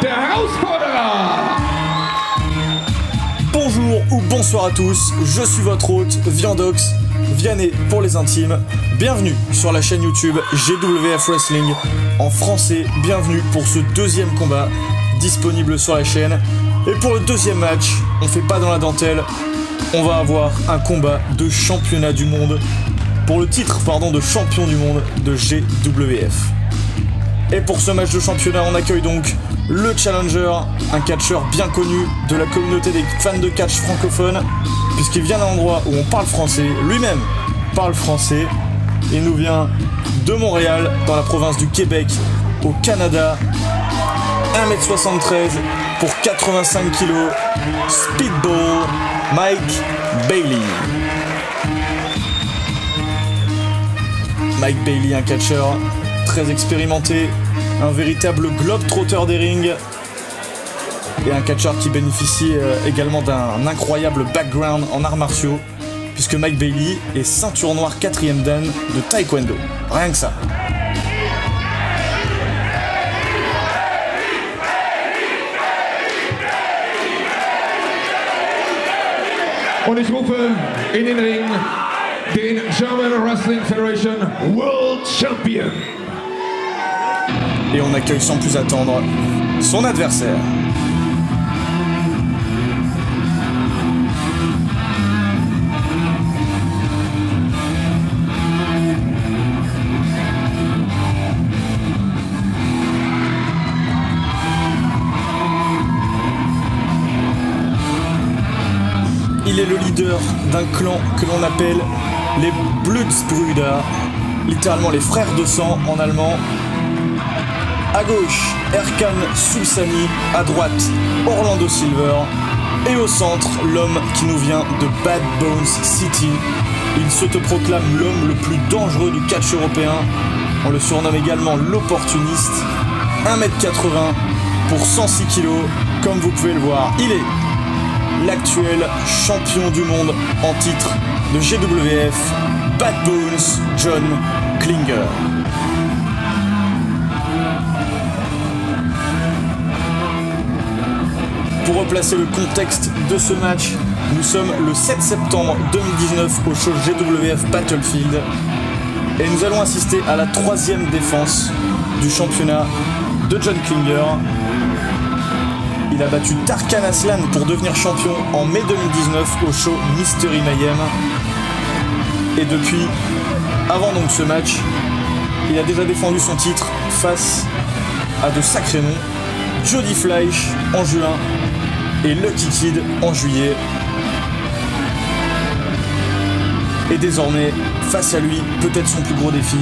Der Herausforderer. Bonjour ou bonsoir à tous, je suis votre hôte, Viandox, Vianney pour les intimes. Bienvenue sur la chaîne YouTube GWF Wrestling en français. Bienvenue pour ce deuxième combat disponible sur la chaîne. Et pour le deuxième match, on fait pas dans la dentelle, on va avoir un combat de championnat du monde, pour le titre de champion du monde de GWF. Et pour ce match de championnat, on accueille donc le challenger, un catcheur bien connu de la communauté des fans de catch francophones, puisqu'il vient d'un endroit où on parle français, lui-même parle français. Il nous vient de Montréal, dans la province du Québec, au Canada. 1m73 pour 85 kg, Speedball, Mike Bailey. Mike Bailey, un catcheur très expérimenté, un véritable globe-trotter des rings et un catcheur qui bénéficie également d'un incroyable background en arts martiaux, puisque Mike Bailey est ceinture noire 4e dan de taekwondo. Rien que ça. Und ich rufe in den Ring den German Wrestling Federation World Champion. Et on accueille sans plus attendre son adversaire. Il est le leader d'un clan que l'on appelle les Blutsbrüder, littéralement les frères de sang en allemand. À gauche, Erkan Sulsani, à droite, Orlando Silver, et au centre, l'homme qui nous vient de Bad Bones City. Il s'autoproclame l'homme le plus dangereux du catch européen. On le surnomme également l'opportuniste. 1m80 pour 106 kg, comme vous pouvez le voir. Il est l'actuel champion du monde en titre de GWF, Bad Bones John Klinger. Pour replacer le contexte de ce match, nous sommes le 7 septembre 2019 au show GWF Battlefield et nous allons assister à la 3e défense du championnat de John Klinger. Il a battu Tarkan Aslan pour devenir champion en mai 2019 au show Mystery Mayhem. Et depuis, avant donc ce match, il a déjà défendu son titre face à de sacrés noms. Jody Fleisch en juin et Lucky Kid en juillet. Et désormais, face à lui, peut-être son plus gros défi.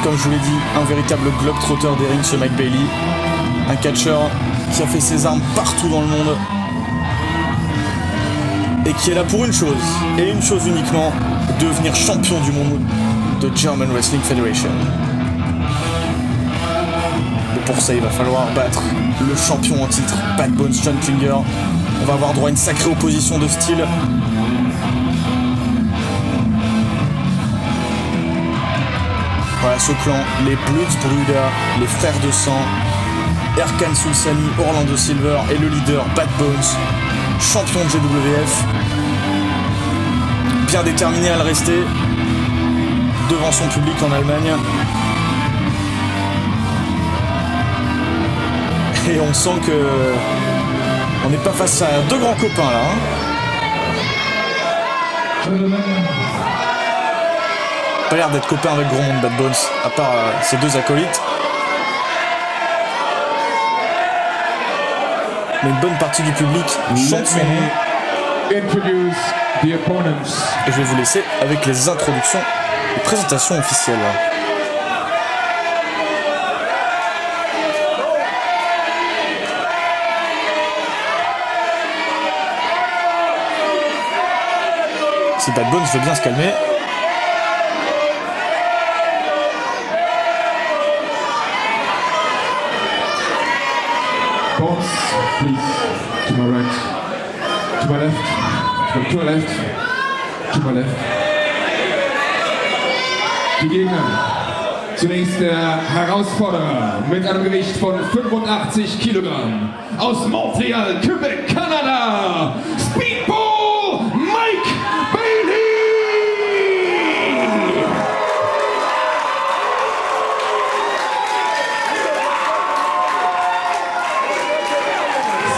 Comme je vous l'ai dit, un véritable globe-trotter des rings, ce Mike Bailey. Un catcheur qui a fait ses armes partout dans le monde et qui est là pour une chose, et une chose uniquement, devenir champion du monde de German Wrestling Federation. Mais pour ça, il va falloir battre le champion en titre, Bad Bones John Klinger. On va avoir droit à une sacrée opposition de style. Voilà ce clan, les Blutsbrüder, les frères de sang, Erkan Sulsani, Orlando Silver et le leader Bad Bones, champion de GWF. Bien déterminé à le rester devant son public en Allemagne. Et on sent que on n'est pas face à deux grands copains là. Pas l'air d'être copain avec gros monde Bad Bones, à part ses deux acolytes. Mais une bonne partie du public chante son nom. Et je vais vous laisser avec les introductions et présentations officielles. Si Bad Bones veut bien se calmer. Bones, please, to my right, to my left, to my left, to my left. Die Gegner Zunächst der Herausforderer mit einem Gewicht von 85 Kilogramm aus Montreal, Quebec, Kanada, Speedball Mike Bailey!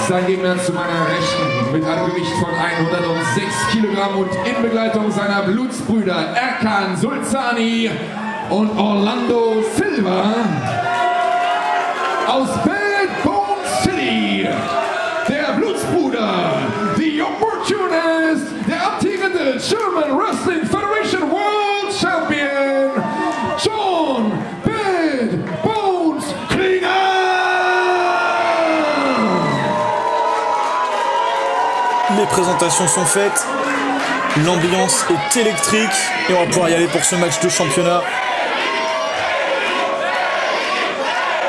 Sein Gegner zu meiner Rechten mit einem Gewicht von 106 Kilogramm und in Begleitung seiner Blutsbrüder Erkan Sulzani und Orlando Silva aus Bad Bone City, der Blutsbruder, the Opportunist, der amtierende German Wrestling Federation World Champion, John Bad Bones Klinger. Les présentations sont faites, l'ambiance est électrique et on va pouvoir y aller pour ce match de championnat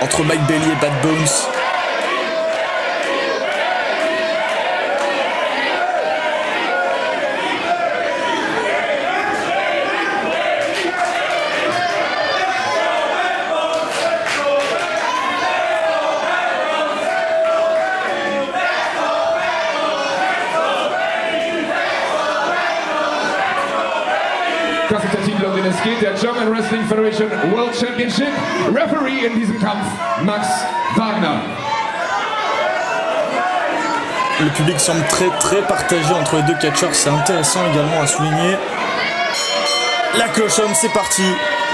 entre Mike Bailey et Bad Bones. Das ist der Titel, um den es geht, der German Wrestling Federation World Championship. Referee in diesem Kampf, Max Wagner. Le public semble très partagé entre les deux catcheurs, c'est intéressant également à souligner. La cloche sonne, c'est parti.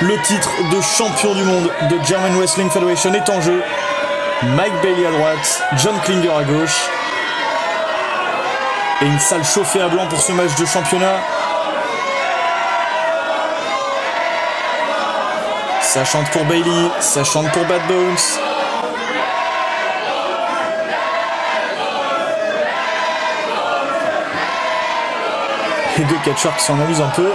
Le titre de champion du monde de German Wrestling Federation est en jeu. Mike Bailey à droite, John Klinger à gauche. Et une salle chauffée à blanc pour ce match de championnat. Ça chante pour Bailey, ça chante pour Bad Bones. Les deux catcheurs qui s'en amusent un peu.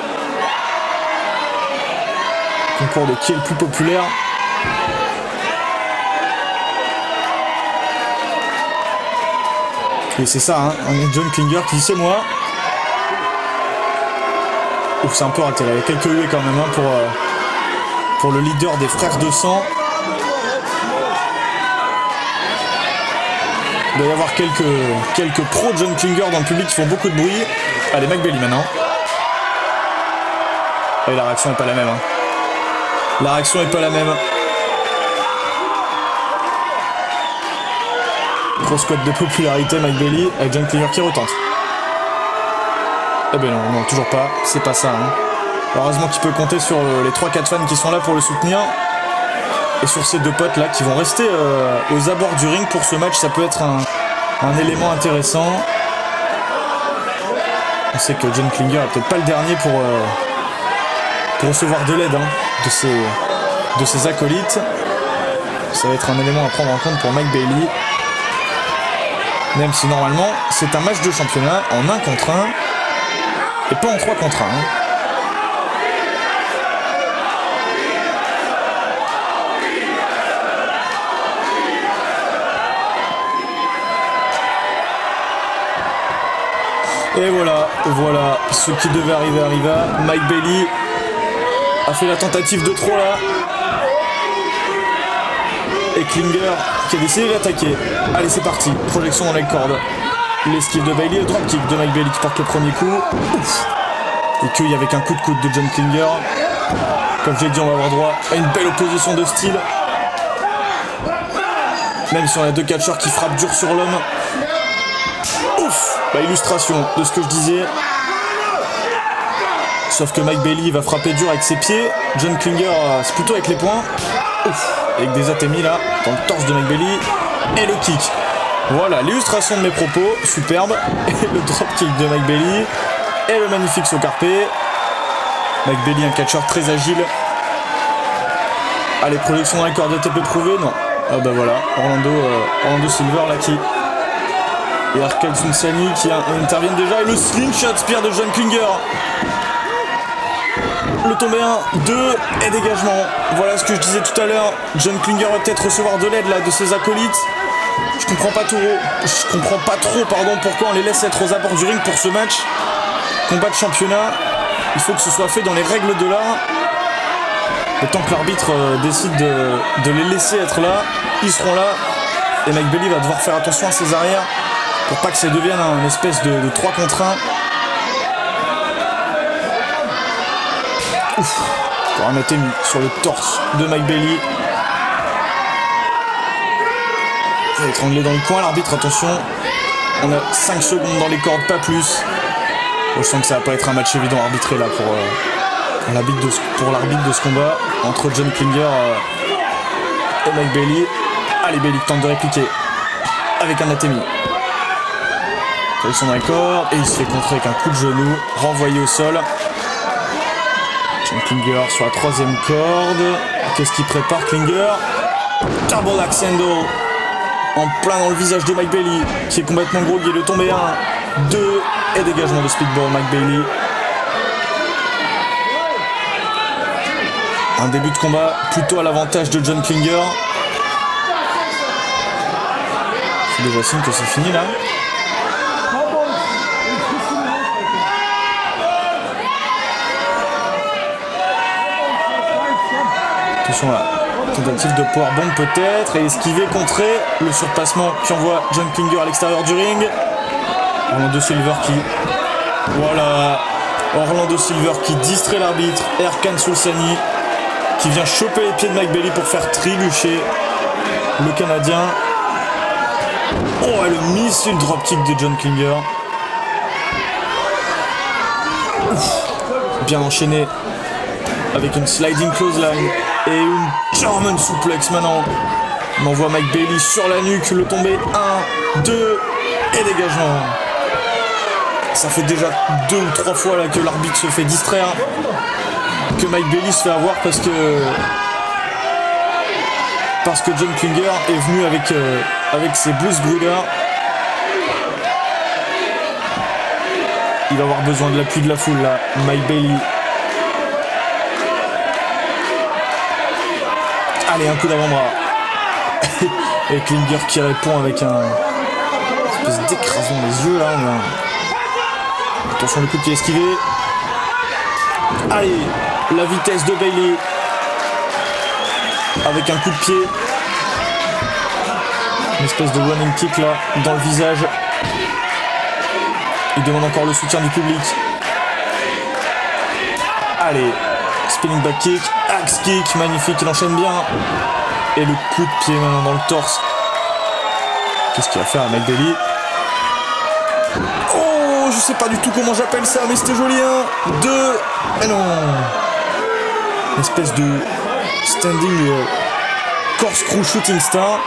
Concours de qui est le plus populaire. Et c'est ça, hein, John Klinger qui dit c'est moi. Ouf, c'est un peu raté là, il y a quelques huées quand même hein, pour le leader des frères de sang. Il doit y avoir quelques pros John Klinger dans le public qui font beaucoup de bruit. Allez, Mike Bailey maintenant. Et la réaction n'est pas la même. Hein. La réaction n'est pas la même. Grosse cote de popularité, Mike Bailey, avec John Klinger qui retente. Eh ben non, toujours pas. C'est pas ça. Hein. Heureusement qu'il peut compter sur les 3-4 fans qui sont là pour le soutenir. Et sur ces deux potes là qui vont rester aux abords du ring pour ce match. Ça peut être un élément intéressant. On sait que John Klinger est peut-être pas le dernier pour recevoir de l'aide hein, de ses acolytes. Ça va être un élément à prendre en compte pour Mike Bailey. Même si normalement c'est un match de championnat en 1 contre 1 et pas en 3 contre 1. Hein. Et voilà, ce qui devait arriver arriva. Mike Bailey a fait la tentative de trop là. Et Klinger qui a décidé d'attaquer. Allez, c'est parti. Projection dans les cordes. L'esquive de Bailey, le dropkick de Mike Bailey qui porte le premier coup. Ouf. Et qu'il y avait qu'un coup de coude de John Klinger. Comme j'ai dit, on va avoir droit à une belle opposition de style. Même si on a deux catcheurs qui frappent dur sur l'homme. Ouf. Bah, illustration de ce que je disais. Sauf que Mike Bailey va frapper dur avec ses pieds. John Klinger, c'est plutôt avec les poings. Ouf. Avec des atémies là, dans le torse de Mike Bailey. Et le kick. Voilà, l'illustration de mes propos. Superbe. Et le dropkick de Mike Bailey. Et le magnifique saut carpé. Mike Bailey, un catcheur très agile. Allez, projection dans les cordes de TP prouvé. Non. Ah bah voilà, Orlando Silver là qui... Et Erkan Sulzani qui interviennent déjà. Et le slingshot spear de John Klinger. Le tombé 1, 2 et dégagement. Voilà ce que je disais tout à l'heure. John Klinger va peut-être recevoir de l'aide là de ses acolytes. Je comprends pas trop pourquoi on les laisse être aux abords du ring pour ce match. Combat de championnat. Il faut que ce soit fait dans les règles de l'art. Le temps que l'arbitre décide de les laisser être là, ils seront là. Et Mike Bailey va devoir faire attention à ses arrières pour pas que ça devienne un espèce de 3 contre 1. Ouf, encore un Atemi sur le torse de Mike Bailey. Il va étrangler dans le coin, l'arbitre, attention. On a 5 secondes dans les cordes, pas plus. Bon, je sens que ça va pas être un match évident à arbitrer là pour l'arbitre de ce combat entre John Klinger et Mike Bailey. Allez, Bailey tente de répliquer avec un Atemi. Ils sont dans les cordes et il se fait contrer avec un coup de genou renvoyé au sol. John Klinger sur la 3e corde. Qu'est-ce qu'il prépare, Klinger? Double axe handle en plein dans le visage de Mike Bailey qui est complètement groggy. Le tombé 1, 2 et dégagement de speedball Mike Bailey. Un début de combat plutôt à l'avantage de John Klinger. C'est déjà signe que c'est fini là. Attention là, tentative de powerbomb peut-être, et esquiver, contrer le surpassement qui envoie John Klinger à l'extérieur du ring. Orlando Silver qui... Voilà, Orlando Silver qui distrait l'arbitre, Erkan Soulsani qui vient choper les pieds de Mike Bailey pour faire trébucher le Canadien. Oh, et le missile dropkick de John Klinger. Ouf. Bien enchaîné avec une sliding clothesline et une German suplex maintenant. On envoie Mike Bailey sur la nuque, le tombé 1, 2 et dégagement. Ça fait déjà 2 ou 3 fois là que l'arbitre se fait distraire, que Mike Bailey se fait avoir parce que John Klinger est venu avec ses Blues Brothers. Il va avoir besoin de l'appui de la foule là, Mike Bailey. Allez, un coup d'avant-bras. Et Klinger qui répond avec un espèce d'écrasement des yeux là. Attention, le coup de pied esquivé. Allez, la vitesse de Bailey avec un coup de pied. Une espèce de running kick là dans le visage. Il demande encore le soutien du public. Allez, spinning back kick, axe kick, magnifique, il enchaîne bien. Et le coup de pied maintenant dans le torse. Qu'est-ce qu'il va faire à Mike Bailey? Oh, je sais pas du tout comment j'appelle ça, mais c'était joli. 1, 2, et non. Une espèce de standing corkscrew shooting star.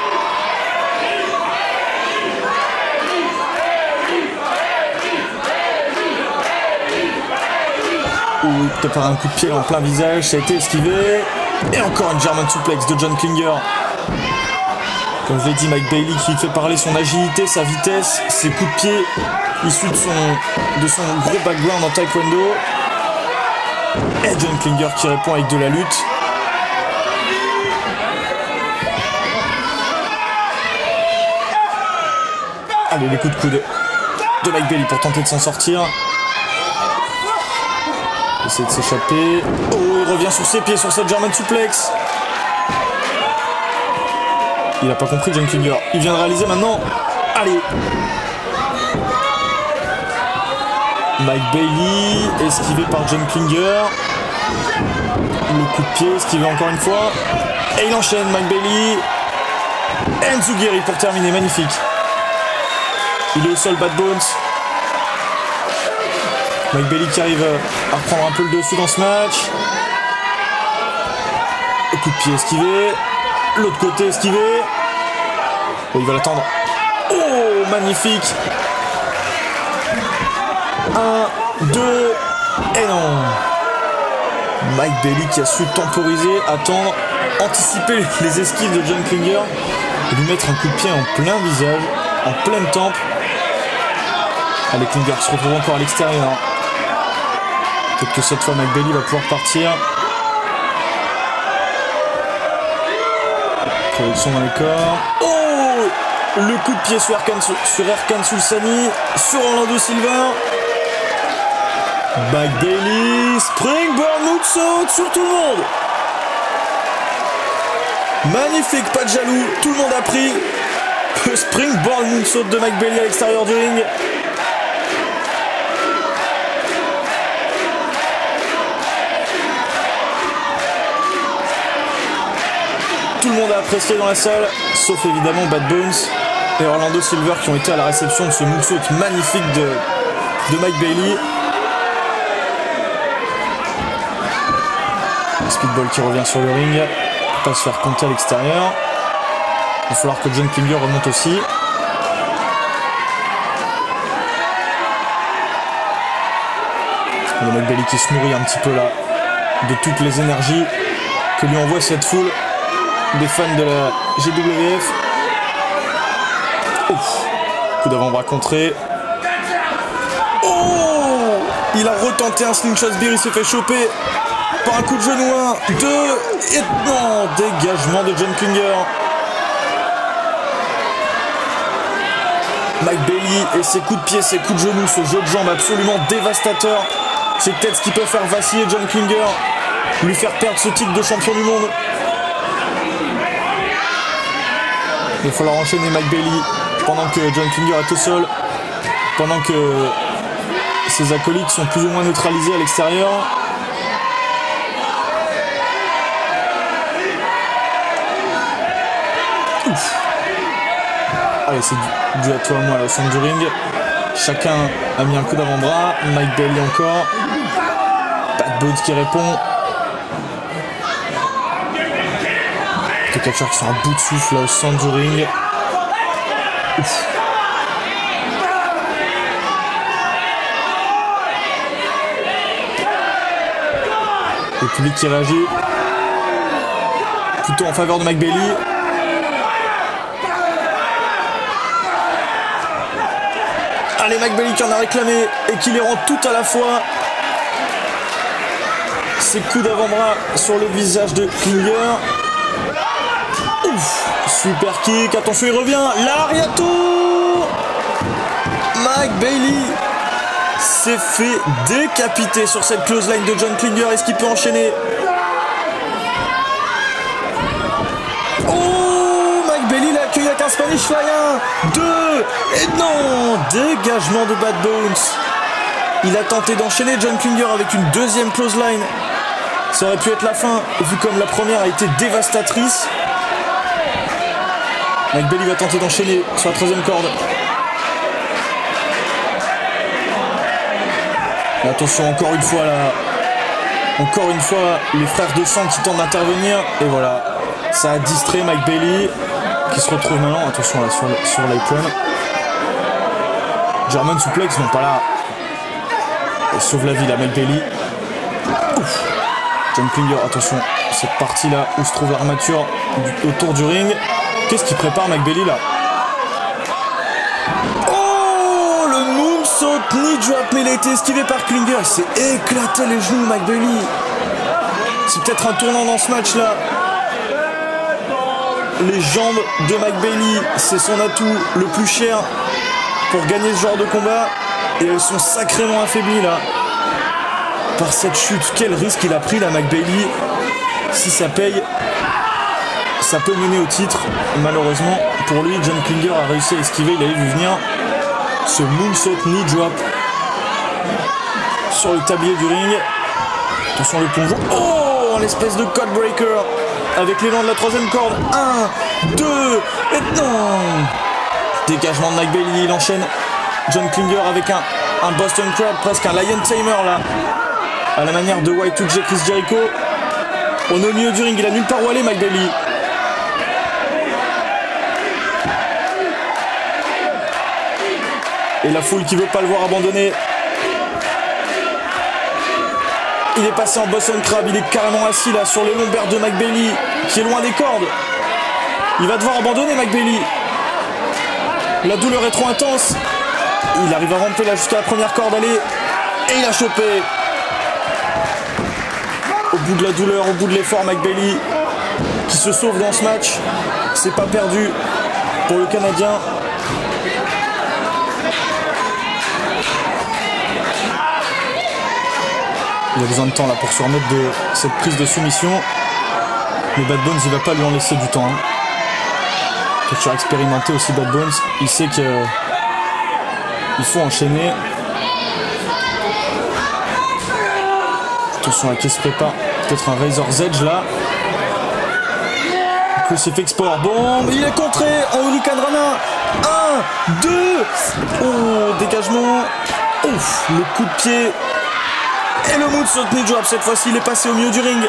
Où il prépare un coup de pied en plein visage, ça a été esquivé. Et encore une German suplex de John Klinger. Comme je l'ai dit, Mike Bailey qui fait parler son agilité, sa vitesse, ses coups de pied issus de son gros background en taekwondo. Et John Klinger qui répond avec de la lutte. Allez, les coups de coude de Mike Bailey pour tenter de s'en sortir. Essayer de s'échapper. Oh, il revient sur ses pieds sur cette German suplex. Il n'a pas compris, John Klinger. Il vient de réaliser maintenant. Allez. Mike Bailey, esquivé par John Klinger. Le coup de pied, esquivé encore une fois. Et il enchaîne, Mike Bailey. Enzugiri pour terminer, magnifique. Il est au sol, Bad Bones. Mike Bailey qui arrive à reprendre un peu le dessus dans ce match. Le coup de pied esquivé. L'autre côté esquivé. Oh, il va l'attendre. Oh, magnifique. 1, 2, et non. Mike Bailey qui a su temporiser, attendre, anticiper les esquives de John Klinger et lui mettre un coup de pied en plein visage, en pleine tempe. Allez, Klinger se retrouve encore à l'extérieur. Peut-être que cette fois Mike Bailey va pouvoir partir. Projection dans les corps. Oh, le coup de pied sur Erkan Soulsani, sur Orlando Silver. Mike Bailey, springboard moonsault sur tout le monde. Magnifique, pas de jaloux, tout le monde a pris. Le springboard moonsault de Mike Bailey à l'extérieur du ring. Tout le monde a apprécié dans la salle, sauf évidemment Bad Bones et Orlando Silver qui ont été à la réception de ce moonsault magnifique de Mike Bailey. Speedball qui revient sur le ring, pas se faire compter à l'extérieur. Il va falloir que John Klinger remonte aussi. Le Mike Bailey qui se nourrit un petit peu là de toutes les énergies que lui envoie cette foule des fans de la GWF. Ouf. Coup d'avant-bras contré. Oh, il a retenté un slingshot spear, il s'est fait choper par un coup de genou. 1, 2 et non, dégagement de John Klinger. Mike Bailey et ses coups de pied, ses coups de genoux, ce jeu de jambes absolument dévastateur. C'est peut-être ce qui peut faire vaciller John Klinger, lui faire perdre ce titre de champion du monde. Il va falloir enchaîner Mike Bailey pendant que John Klinger est au sol, pendant que ses acolytes sont plus ou moins neutralisés à l'extérieur. Ouf. Allez, c'est dû à toi, moi, là, au centre du ring. Chacun a mis un coup d'avant-bras. Mike Bailey encore. Bad Bones qui répond. Les catcheurs qui sont à bout de souffle là au centre du ring. Ouf. Le public qui réagit plutôt en faveur de Mike Bailey. Allez, Mike Bailey qui en a réclamé et qui les rend toutes à la fois. Ses coups d'avant-bras sur le visage de Klinger. Ouf, super kick, attention il revient, l'Ariato. Mike Bailey s'est fait décapiter sur cette close line de John Klinger. Est-ce qu'il peut enchaîner? Oh, Mike Bailey l'a accueilli avec un Spanish Fly. 1, 2 et non, dégagement de Bad Bones. Il a tenté d'enchaîner John Klinger avec une deuxième close line. Ça aurait pu être la fin, vu comme la première a été dévastatrice. Mike Bailey va tenter d'enchaîner sur la troisième corde. Et attention, encore une fois là. Encore une fois, les frères de sang qui tentent d'intervenir. Et voilà, ça a distrait Mike Bailey, qui se retrouve maintenant, attention là, sur l'apron. German suplex, non pas là. Et sauve la vie là, Mike Bailey. Ouf. John Klinger, attention, cette partie là où se trouve l'armature autour du ring. Qu'est-ce qu'il prépare Mike Bailey là? Oh, le moonsault knee drop, mais il a été esquivé par Klinger. Il s'est éclaté les genoux, Mike Bailey. C'est peut-être un tournant dans ce match là. Les jambes de Mike Bailey, c'est son atout le plus cher pour gagner ce genre de combat. Et elles sont sacrément affaiblies là par cette chute. Quel risque il a pris là, Mike Bailey. Si ça paye, ça peut mener au titre. Malheureusement pour lui, John Klinger a réussi à esquiver. Il avait vu venir ce moonsault knee drop sur le tablier du ring. Attention le plongeon. Oh, l'espèce de code breaker avec l'élan de la troisième corde. 1, 2 et non. Dégagement de Mike Bailey. Il enchaîne John Klinger avec un Boston Crab, presque un Lion Tamer là, à la manière de Y2J Chris Jericho. On est au milieu du ring, il a nulle part où aller Mike Bailey. Et la foule qui veut pas le voir abandonner. Il est passé en Boston Crab, il est carrément assis là sur les lombaires de Mike Bailey, qui est loin des cordes. Il va devoir abandonner Mike Bailey. La douleur est trop intense. Il arrive à ramper là jusqu'à la première corde, allez. Et il a chopé. Au bout de la douleur, au bout de l'effort, Mike Bailey qui se sauve dans ce match. C'est pas perdu pour le Canadien. Il a besoin de temps là pour se remettre de cette prise de soumission. Mais Bad Bones, il va pas lui en laisser du temps. Hein. Catcheur expérimenté aussi, Bad Bones. Il sait que il faut enchaîner. Attention à qui se prépare. Peut-être un Razor's Edge là. Crucifix Powerbomb. Il est contré en Hurricane Rana. 1, 2. Oh, dégagement. Ouf, le coup de pied. Et le moonsault knee drop. Cette fois-ci, il est passé au milieu du ring.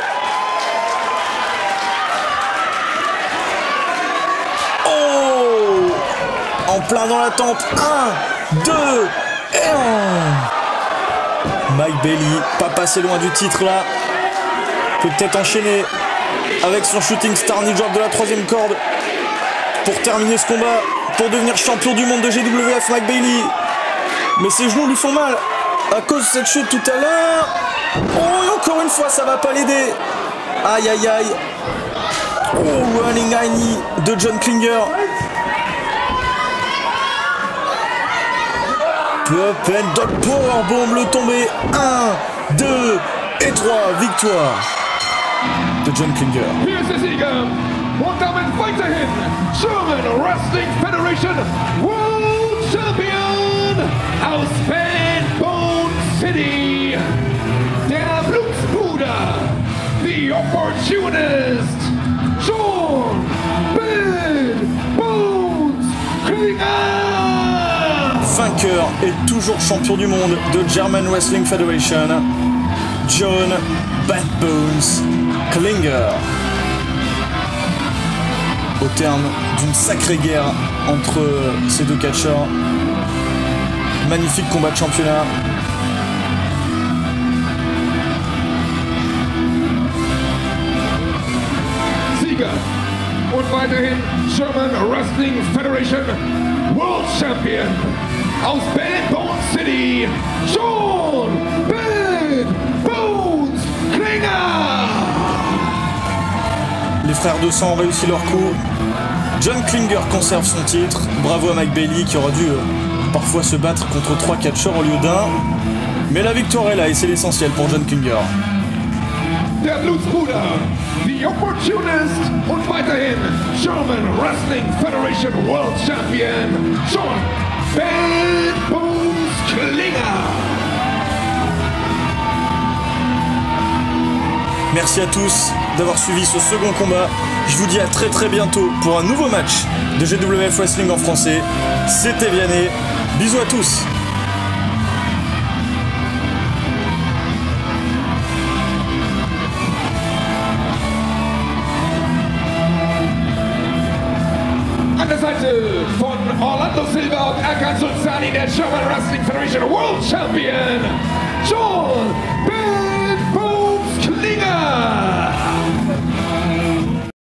Oh, en plein dans la tempe. 1, 2 et 1. Mike Bailey, pas passé loin du titre là. Peut peut-être enchaîner avec son shooting star knee drop de la 3e corde pour terminer ce combat, pour devenir champion du monde de GWF. Mike Bailey, mais ses genoux lui font mal à cause de cette chute tout à l'heure. Oh, et encore une fois, ça va pas l'aider. Aïe aïe aïe. Oh, running high knee de John Klinger. Pop and dog powerbomb, le tombé. 1, 2 et 3, victoire de John Klinger. Here's the Sieger, One-Time Fighter, German Wrestling Federation World Champion aus Bone City, der Blutsbruder, the Opportunist, John Bad Bones Klinger. Vainqueur et toujours champion du monde de German Wrestling Federation, John Bad Bones Klinger. Au terme d'une sacrée guerre entre ces deux catcheurs. Magnifique combat de championnat. Sieger und weiterhin German Wrestling Federation World Champion aus Bad Bones City, John Bad Bones Klinger. Les frères de sang ont réussi leur coup. John Klinger conserve son titre. Bravo à Mike Bailey qui aurait dû parfois se battre contre 3 catcheurs au lieu d'un. Mais la victoire est là et c'est l'essentiel pour John Klinger. Der Blutsbruder, the Opportunist und weiterhin German Wrestling Federation World Champion, John Bad Bones Klinger. Merci à tous d'avoir suivi ce second combat. Je vous dis à très bientôt pour un nouveau match de GWF Wrestling en français. C'était Vianney. Bisous à tous. An der Seite von Orlando Silva und Erkan Sulzani, der German Wrestling Federation World Champion, John Bad